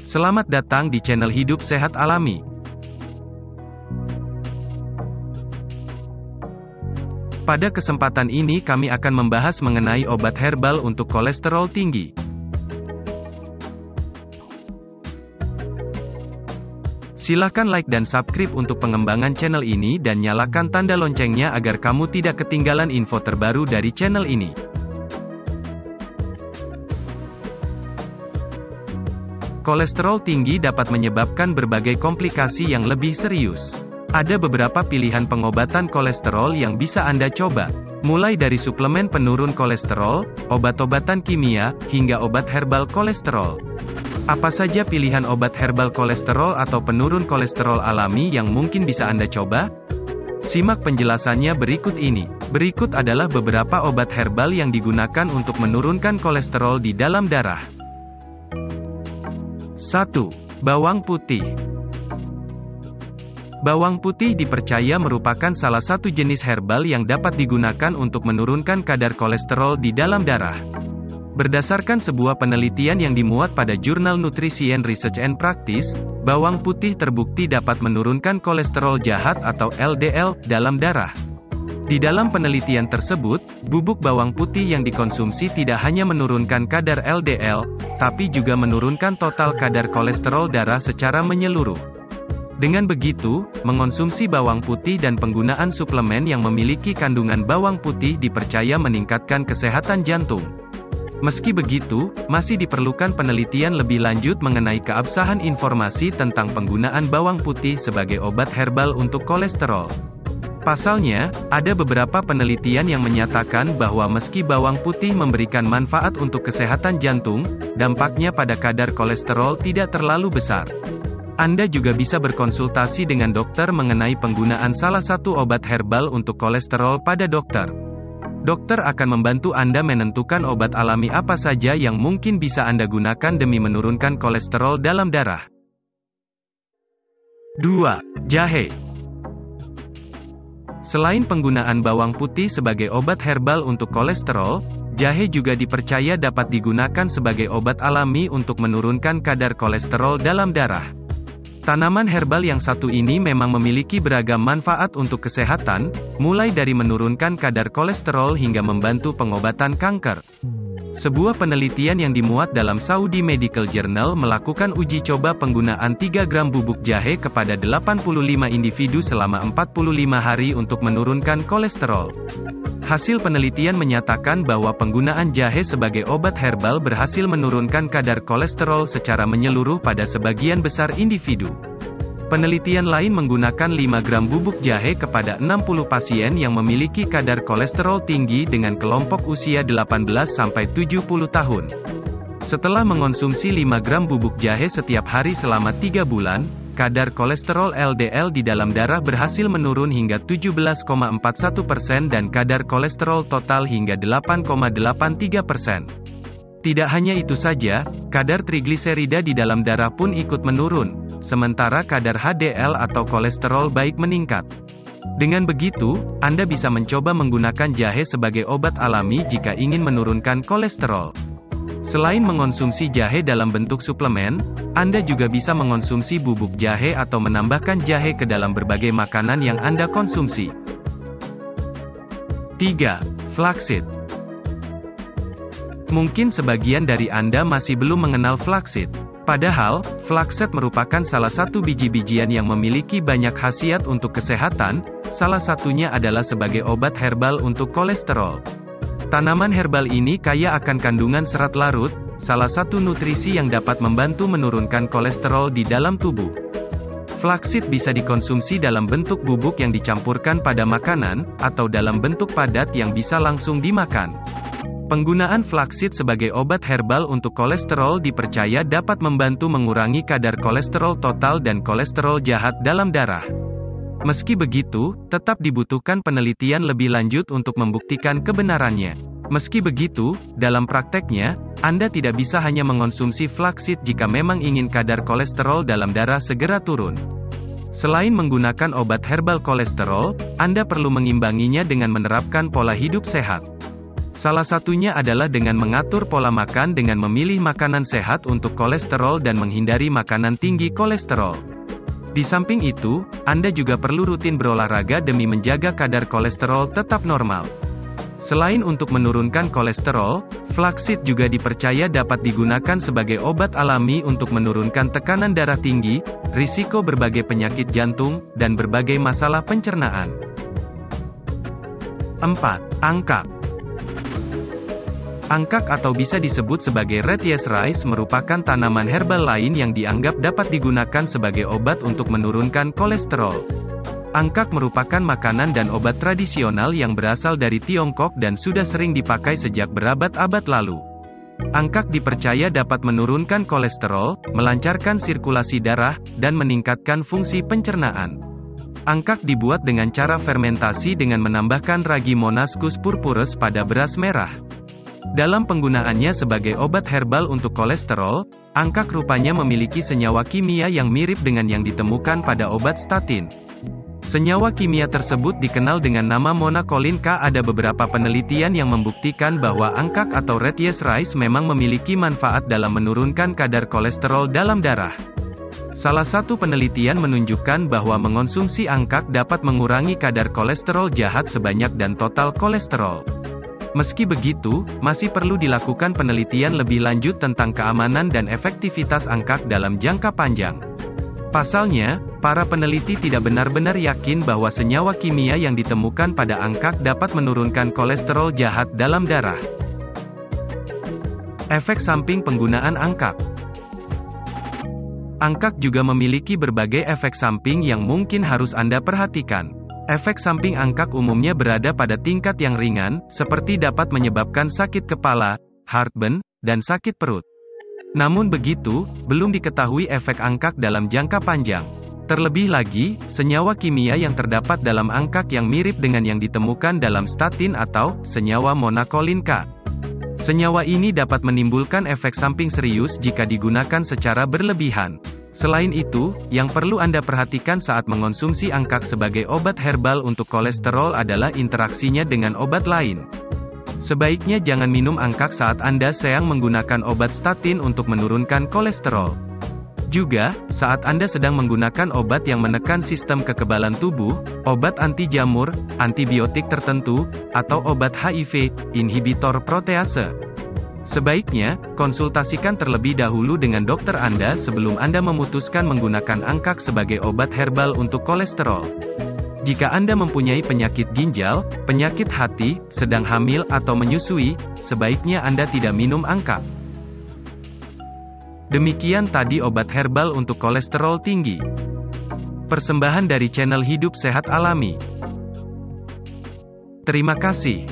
Selamat datang di channel Hidup Sehat Alami. Pada kesempatan ini kami akan membahas mengenai obat herbal untuk kolesterol tinggi. Silakan like dan subscribe untuk pengembangan channel ini dan nyalakan tanda loncengnya agar kamu tidak ketinggalan info terbaru dari channel ini. Kolesterol tinggi dapat menyebabkan berbagai komplikasi yang lebih serius. Ada beberapa pilihan pengobatan kolesterol yang bisa Anda coba, mulai dari suplemen penurun kolesterol, obat-obatan kimia, hingga obat herbal kolesterol. Apa saja pilihan obat herbal kolesterol atau penurun kolesterol alami yang mungkin bisa Anda coba? Simak penjelasannya berikut ini. Berikut adalah beberapa obat herbal yang digunakan untuk menurunkan kolesterol di dalam darah. 1. Bawang putih. Bawang putih dipercaya merupakan salah satu jenis herbal yang dapat digunakan untuk menurunkan kadar kolesterol di dalam darah. Berdasarkan sebuah penelitian yang dimuat pada jurnal Nutrition Research and Practice, bawang putih terbukti dapat menurunkan kolesterol jahat atau LDL dalam darah. Di dalam penelitian tersebut, bubuk bawang putih yang dikonsumsi tidak hanya menurunkan kadar LDL, tapi juga menurunkan total kadar kolesterol darah secara menyeluruh. Dengan begitu, mengonsumsi bawang putih dan penggunaan suplemen yang memiliki kandungan bawang putih dipercaya meningkatkan kesehatan jantung. Meski begitu, masih diperlukan penelitian lebih lanjut mengenai keabsahan informasi tentang penggunaan bawang putih sebagai obat herbal untuk kolesterol. Pasalnya, ada beberapa penelitian yang menyatakan bahwa meski bawang putih memberikan manfaat untuk kesehatan jantung, dampaknya pada kadar kolesterol tidak terlalu besar. Anda juga bisa berkonsultasi dengan dokter mengenai penggunaan salah satu obat herbal untuk kolesterol pada dokter. Dokter akan membantu Anda menentukan obat alami apa saja yang mungkin bisa Anda gunakan demi menurunkan kolesterol dalam darah. 2. Jahe. Selain penggunaan bawang putih sebagai obat herbal untuk kolesterol, jahe juga dipercaya dapat digunakan sebagai obat alami untuk menurunkan kadar kolesterol dalam darah. Tanaman herbal yang satu ini memang memiliki beragam manfaat untuk kesehatan, mulai dari menurunkan kadar kolesterol hingga membantu pengobatan kanker. Sebuah penelitian yang dimuat dalam Saudi Medical Journal melakukan uji coba penggunaan 3 gram bubuk jahe kepada 85 individu selama 45 hari untuk menurunkan kolesterol. Hasil penelitian menyatakan bahwa penggunaan jahe sebagai obat herbal berhasil menurunkan kadar kolesterol secara menyeluruh pada sebagian besar individu. Penelitian lain menggunakan 5 gram bubuk jahe kepada 60 pasien yang memiliki kadar kolesterol tinggi dengan kelompok usia 18-70 tahun. Setelah mengonsumsi 5 gram bubuk jahe setiap hari selama 3 bulan, kadar kolesterol LDL di dalam darah berhasil menurun hingga 17,41% dan kadar kolesterol total hingga 8,83%. Tidak hanya itu saja, kadar trigliserida di dalam darah pun ikut menurun, sementara kadar HDL atau kolesterol baik meningkat. Dengan begitu, Anda bisa mencoba menggunakan jahe sebagai obat alami jika ingin menurunkan kolesterol. Selain mengonsumsi jahe dalam bentuk suplemen, Anda juga bisa mengonsumsi bubuk jahe atau menambahkan jahe ke dalam berbagai makanan yang Anda konsumsi. 3. Flaxseed. Mungkin sebagian dari Anda masih belum mengenal flaxseed. Padahal, flaxseed merupakan salah satu biji-bijian yang memiliki banyak khasiat untuk kesehatan, salah satunya adalah sebagai obat herbal untuk kolesterol. Tanaman herbal ini kaya akan kandungan serat larut, salah satu nutrisi yang dapat membantu menurunkan kolesterol di dalam tubuh. Flaxseed bisa dikonsumsi dalam bentuk bubuk yang dicampurkan pada makanan, atau dalam bentuk padat yang bisa langsung dimakan. Penggunaan flaxseed sebagai obat herbal untuk kolesterol dipercaya dapat membantu mengurangi kadar kolesterol total dan kolesterol jahat dalam darah. Meski begitu, tetap dibutuhkan penelitian lebih lanjut untuk membuktikan kebenarannya. Meski begitu, dalam prakteknya, Anda tidak bisa hanya mengonsumsi flaxseed jika memang ingin kadar kolesterol dalam darah segera turun. Selain menggunakan obat herbal kolesterol, Anda perlu mengimbanginya dengan menerapkan pola hidup sehat. Salah satunya adalah dengan mengatur pola makan dengan memilih makanan sehat untuk kolesterol dan menghindari makanan tinggi kolesterol. Di samping itu, Anda juga perlu rutin berolahraga demi menjaga kadar kolesterol tetap normal. Selain untuk menurunkan kolesterol, flaxseed juga dipercaya dapat digunakan sebagai obat alami untuk menurunkan tekanan darah tinggi, risiko berbagai penyakit jantung, dan berbagai masalah pencernaan. 4. Angkak. Angkak atau bisa disebut sebagai red yeast rice merupakan tanaman herbal lain yang dianggap dapat digunakan sebagai obat untuk menurunkan kolesterol. Angkak merupakan makanan dan obat tradisional yang berasal dari Tiongkok dan sudah sering dipakai sejak berabad-abad lalu. Angkak dipercaya dapat menurunkan kolesterol, melancarkan sirkulasi darah, dan meningkatkan fungsi pencernaan. Angkak dibuat dengan cara fermentasi dengan menambahkan ragi Monascus purpurus pada beras merah. Dalam penggunaannya sebagai obat herbal untuk kolesterol, angkak rupanya memiliki senyawa kimia yang mirip dengan yang ditemukan pada obat statin. Senyawa kimia tersebut dikenal dengan nama monakolin K. Ada beberapa penelitian yang membuktikan bahwa angkak atau red yeast rice memang memiliki manfaat dalam menurunkan kadar kolesterol dalam darah. Salah satu penelitian menunjukkan bahwa mengonsumsi angkak dapat mengurangi kadar kolesterol jahat sebanyak dan total kolesterol. Meski begitu, masih perlu dilakukan penelitian lebih lanjut tentang keamanan dan efektivitas angkak dalam jangka panjang. Pasalnya, para peneliti tidak benar-benar yakin bahwa senyawa kimia yang ditemukan pada angkak dapat menurunkan kolesterol jahat dalam darah. Efek samping penggunaan angkak. Angkak juga memiliki berbagai efek samping yang mungkin harus Anda perhatikan. Efek samping angkak umumnya berada pada tingkat yang ringan, seperti dapat menyebabkan sakit kepala, heartburn, dan sakit perut. Namun begitu, belum diketahui efek angkak dalam jangka panjang. Terlebih lagi, senyawa kimia yang terdapat dalam angkak yang mirip dengan yang ditemukan dalam statin atau senyawa monakolin K. Senyawa ini dapat menimbulkan efek samping serius jika digunakan secara berlebihan. Selain itu, yang perlu Anda perhatikan saat mengonsumsi angkak sebagai obat herbal untuk kolesterol adalah interaksinya dengan obat lain. Sebaiknya jangan minum angkak saat Anda sedang menggunakan obat statin untuk menurunkan kolesterol. Juga, saat Anda sedang menggunakan obat yang menekan sistem kekebalan tubuh, obat anti jamur, antibiotik tertentu, atau obat HIV, inhibitor protease. Sebaiknya, konsultasikan terlebih dahulu dengan dokter Anda sebelum Anda memutuskan menggunakan angkak sebagai obat herbal untuk kolesterol. Jika Anda mempunyai penyakit ginjal, penyakit hati, sedang hamil atau menyusui, sebaiknya Anda tidak minum angkak. Demikian tadi obat herbal untuk kolesterol tinggi. Persembahan dari channel Hidup Sehat Alami. Terima kasih.